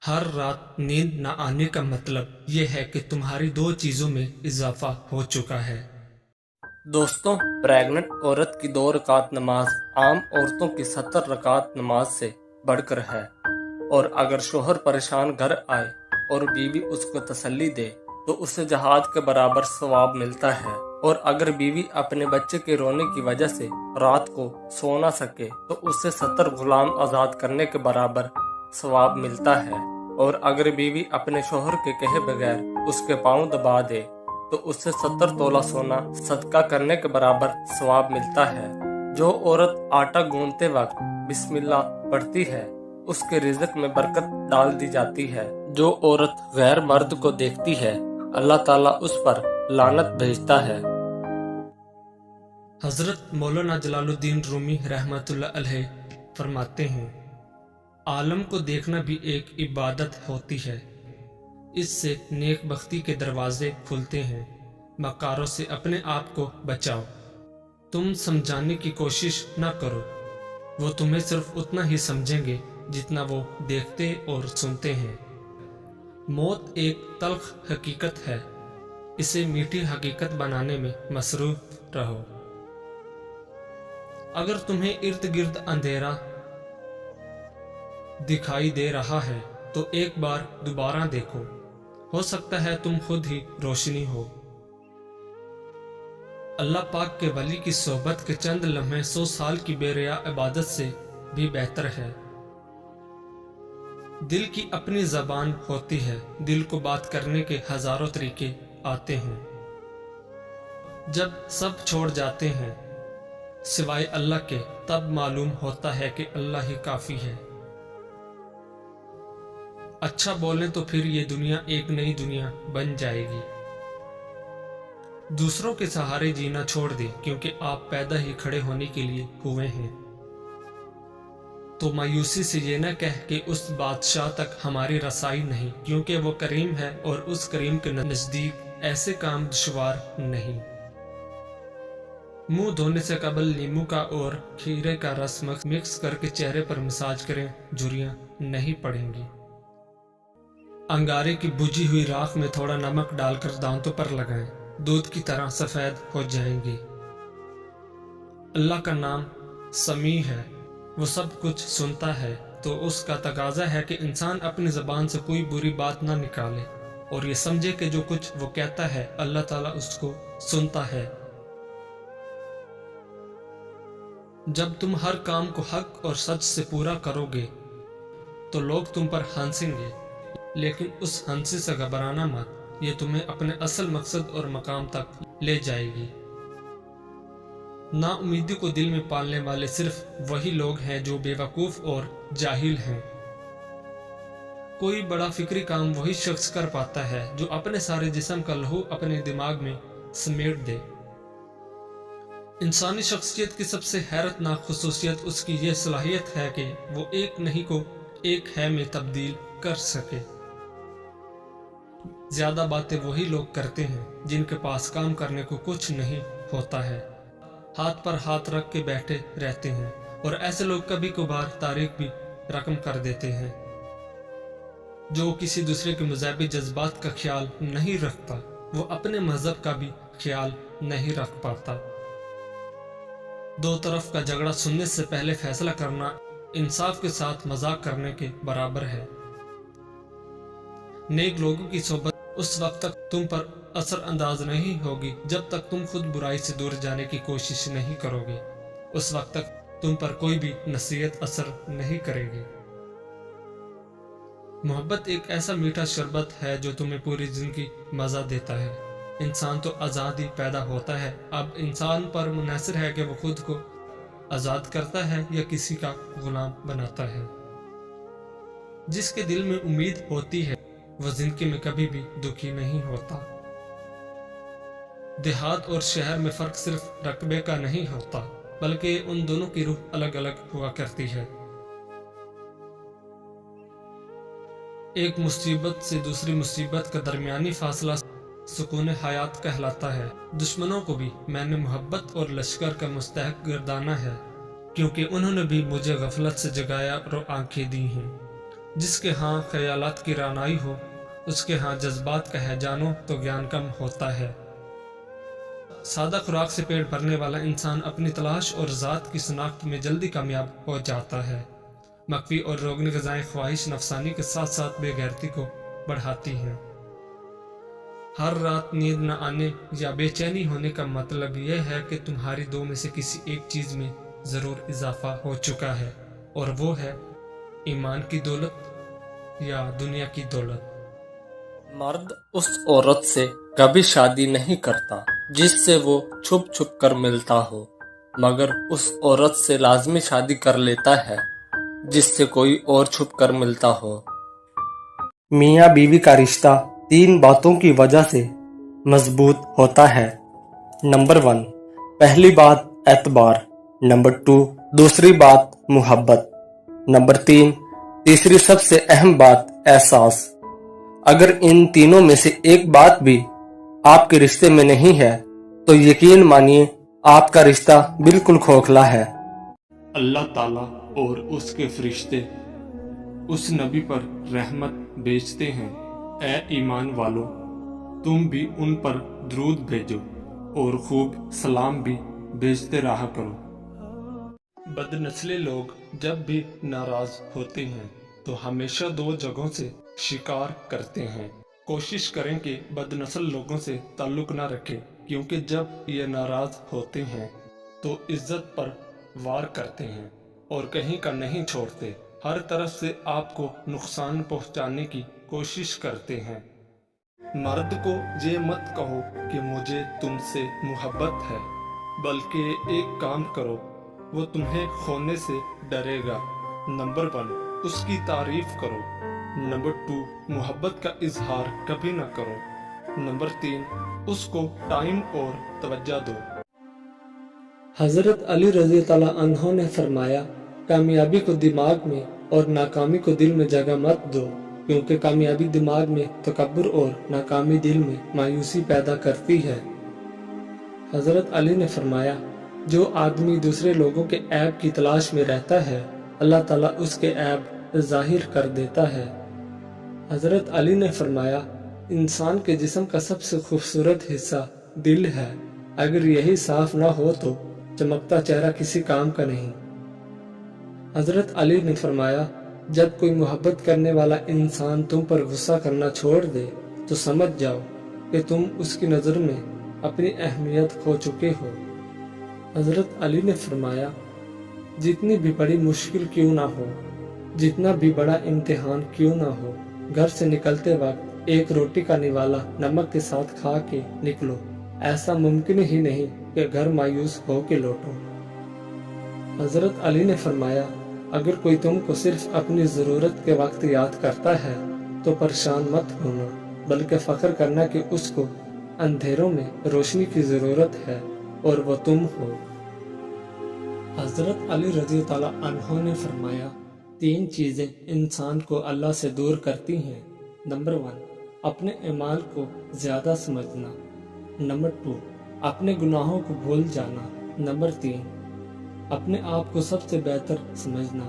हर रात नींद न आने का मतलब ये है कि तुम्हारी दो चीजों में इजाफा हो चुका है। दोस्तों, प्रेग्नेंट औरत की 2 रकात नमाज आम औरतों की 70 रकात नमाज से बढ़कर है। और अगर शोहर परेशान घर आए और बीवी उसको तसल्ली दे तो उसे जहाज के बराबर सवाब मिलता है। और अगर बीवी अपने बच्चे के रोने की वजह से रात को सो ना सके तो उसे 70 गुलाम आजाद करने के बराबर सवाब मिलता है। और अगर बीवी अपने शोहर के कहे बगैर उसके पाँव दबा दे तो उससे 70 तोला सोना सदका करने के बराबर सवाब मिलता है। जो औरत आटा गूंथते वक्त बिस्मिल्लाह पढ़ती है उसके रिज़्क में बरकत डाल दी जाती है। जो औरत गैर मर्द को देखती है अल्लाह ताला उस पर लानत भेजता है। हजरत मौलाना जलालुद्दीन रूमी रहमतुल्लाह अलैह फरमाते हैं, आलम को देखना भी एक इबादत होती है। इससे नेक बख्ती के दरवाजे खुलते हैं। मकारों से अपने आप को बचाओ। तुम समझाने की कोशिश न करो, वो तुम्हें सिर्फ उतना ही समझेंगे जितना वो देखते और सुनते हैं। मौत एक तल्ख हकीकत है, इसे मीठी हकीकत बनाने में मसरूफ रहो। अगर तुम्हें इर्द गिर्द अंधेरा दिखाई दे रहा है तो एक बार दोबारा देखो, हो सकता है तुम खुद ही रोशनी हो। अल्लाह पाक के वली की सोहबत के चंद लम्हे 100 साल की बेरिया इबादत से भी बेहतर है। दिल की अपनी जबान होती है, दिल को बात करने के हजारों तरीके आते हैं। जब सब छोड़ जाते हैं सिवाय अल्लाह के, तब मालूम होता है कि अल्लाह ही काफी है। अच्छा बोलें तो फिर ये दुनिया एक नई दुनिया बन जाएगी। दूसरों के सहारे जीना छोड़ दें, क्योंकि आप पैदा ही खड़े होने के लिए हुए हैं। तो मायूसी से ये न कह कि उस बादशाह तक हमारी रसाई नहीं, क्योंकि वो करीम है और उस करीम के नजदीक ऐसे काम दुश्वार नहीं। मुंह धोने से कबल नींबू का और खीरे का रस मिक्स करके चेहरे पर मसाज करें, झुर्रियां नहीं पड़ेंगी। अंगारे की बुझी हुई राख में थोड़ा नमक डालकर दांतों पर लगाएं, दूध की तरह सफेद हो जाएंगे। अल्लाह का नाम समी है, वो सब कुछ सुनता है, तो उसका तकाजा है कि इंसान अपनी ज़बान से कोई बुरी बात ना निकाले और ये समझे कि जो कुछ वो कहता है अल्लाह ताला उसको सुनता है। जब तुम हर काम को हक और सच से पूरा करोगे तो लोग तुम पर हंसेंगे, लेकिन उस हंसी से घबराना मत, ये तुम्हें अपने असल मकसद और मकाम तक ले जाएगी। नाउमीदी को दिल में पालने वाले सिर्फ वही लोग हैं जो बेवकूफ और जाहिल हैं। कोई बड़ा फिक्री काम वही शख्स कर पाता है जो अपने सारे जिस्म का लहू अपने दिमाग में समेट दे। इंसानी शख्सियत की सबसे हैरतनाक खुसूसियत उसकी यह सलाहियत है कि वो एक नहीं को एक है में तब्दील कर सके। ज्यादा बातें वही लोग करते हैं जिनके पास काम करने को कुछ नहीं होता है, हाथ पर हाथ रख के बैठे रहते हैं। और ऐसे लोग कभी कभार तारीख भी रकम कर देते हैं। जो किसी दूसरे के मजहबी जज्बात का ख्याल नहीं रखता वो अपने मजहब का भी ख्याल नहीं रख पाता। दो तरफ का झगड़ा सुनने से पहले फैसला करना इंसाफ के साथ मजाक करने के बराबर है। नेक लोगों की सोबत उस वक्त तक तुम पर असर अंदाज नहीं होगी जब तक तुम खुद बुराई से दूर जाने की कोशिश नहीं करोगे। उस वक्त तक तुम पर कोई भी नसीहत असर नहीं करेगी। मोहब्बत एक ऐसा मीठा शरबत है जो तुम्हें पूरी जिंदगी मजा देता है। इंसान तो आज़ाद ही पैदा होता है, अब इंसान पर मुनहसर है कि वो खुद को आज़ाद करता है या किसी का गुलाम बनाता है। जिसके दिल में उम्मीद होती है वह जिंदगी में कभी भी दुखी नहीं होता। देहात और शहर में फर्क सिर्फ रकबे का नहीं होता, बल्कि उन दोनों की रूह अलग अलग हुआ करती है। एक मुसीबत से दूसरी मुसीबत का दरमियानी फासला सुकून हयात कहलाता है। दुश्मनों को भी मैंने मोहब्बत और लश्कर का मुस्तहक गर्दाना है, क्योंकि उन्होंने भी मुझे गफलत से जगाया और आंखें दी हैं। جس کے ہاں خیالات کی رانائی ہو، اس کے ہاں جذبات کا ہے جانو تو گیان کم ہوتا ہے۔ سادہ خوراک سے پیٹ بھرنے والا انسان اپنی تلاش اور ذات کی شناخت میں جلدی کامیاب ہو جاتا ہے۔ مخفی اور روگنی غذائیں خواہش نفسانی کے ساتھ ساتھ بے غیرتی کو بڑھاتی ہیں۔ ہر رات نیند نہ آنے یا بے چینی ہونے کا مطلب یہ ہے کہ تمہاری دو میں سے کسی ایک چیز میں ضرور اضافہ ہو چکا ہے، اور وہ ہے ایمان کی دولت یا دنیا کی دولت۔ مرد اس عورت سے کبھی شادی نہیں کرتا جس سے وہ چھپ چھپ کر ملتا ہو، مگر اس عورت سے لازمی شادی کر لیتا ہے جس سے کوئی اور چھپ کر ملتا ہو۔ میاں بیوی کا رشتہ 3 باتوں کی وجہ سے مضبوط ہوتا ہے۔ نمبر 1، پہلی بات اعتبار، نمبر 2، دوسری بات محبت، نمبر 3، تیسری سب سے اہم بات احساس۔ اگر ان تینوں میں سے ایک بات بھی آپ کے رشتے میں نہیں ہے تو یقین مانیے آپ کا رشتہ بالکل کھوکھلا ہے۔ اللہ تعالیٰ اور اس کے فرشتے اس نبی پر رحمت بھیجتے ہیں۔ اے ایمان والو، تم بھی ان پر درود بھیجو اور خوب سلام بھی بھیجتے رہا کرو۔ بد نسل لوگ جب بھی ناراض ہوتے ہیں تو ہمیشہ 2 جگہوں سے شکار کرتے ہیں۔ کوشش کریں کہ بد نسل لوگوں سے تعلق نہ رکھیں، کیونکہ جب یہ ناراض ہوتے ہیں تو عزت پر وار کرتے ہیں اور کہیں کا نہیں چھوڑتے، ہر طرف سے آپ کو نقصان پہنچانے کی کوشش کرتے ہیں۔ مرد کو یہ مت کہو کہ مجھے تم سے محبت ہے، بلکہ ایک کام کرو، وہ تمہیں کھونے سے ڈرے گا۔ نمبر 1، اس کی تعریف کرو۔ نمبر 2، محبت کا اظہار کبھی نہ کرو۔ نمبر 3، اس کو ٹائم اور توجہ دو۔ حضرت علی رضی اللہ عنہ نے فرمایا، کامیابی کو دماغ میں اور ناکامی کو دل میں جگہ مت دو، کیونکہ کامیابی دماغ میں تکبر اور ناکامی دل میں مایوسی پیدا کرتی ہے۔ حضرت علی نے فرمایا، جو آدمی دوسرے لوگوں کے عیب کی تلاش میں رہتا ہے، اللہ تعالیٰ اس کے عیب ظاہر کر دیتا ہے۔ حضرت علی نے فرمایا، انسان کے جسم کا سب سے خوبصورت حصہ دل ہے، اگر یہی صاف نہ ہو تو چمکتا چہرہ کسی کام کا نہیں۔ حضرت علی نے فرمایا، جب کوئی محبت کرنے والا انسان تم پر غصہ کرنا چھوڑ دے تو سمجھ جاؤ کہ تم اس کی نظر میں اپنی اہمیت کھو چکے ہو۔ حضرت علی نے فرمایا، جتنی بھی بڑی مشکل کیوں نہ ہو، جتنا بھی بڑا امتحان کیوں نہ ہو، گھر سے نکلتے وقت ایک روٹی کا نوالا نمک کے ساتھ کھا کے نکلو، ایسا ممکن ہی نہیں کہ گھر مایوس ہو کے لوٹو۔ حضرت علی نے فرمایا، اگر کوئی تم کو صرف اپنی ضرورت کے وقت یاد کرتا ہے تو پریشان مت ہونا، بلکہ فخر کرنا کہ اس کو اندھیروں میں روشنی کی ضرورت ہے اور وہ تم ہو۔ حضرت علی رضی اللہ عنہ نے فرمایا، 3 چیزیں انسان کو اللہ سے دور کرتی ہیں۔ نمبر 1، اپنے اعمال کو زیادہ سمجھنا۔ نمبر 2، اپنے گناہوں کو بھول جانا۔ نمبر 3، اپنے آپ کو سب سے بہتر سمجھنا۔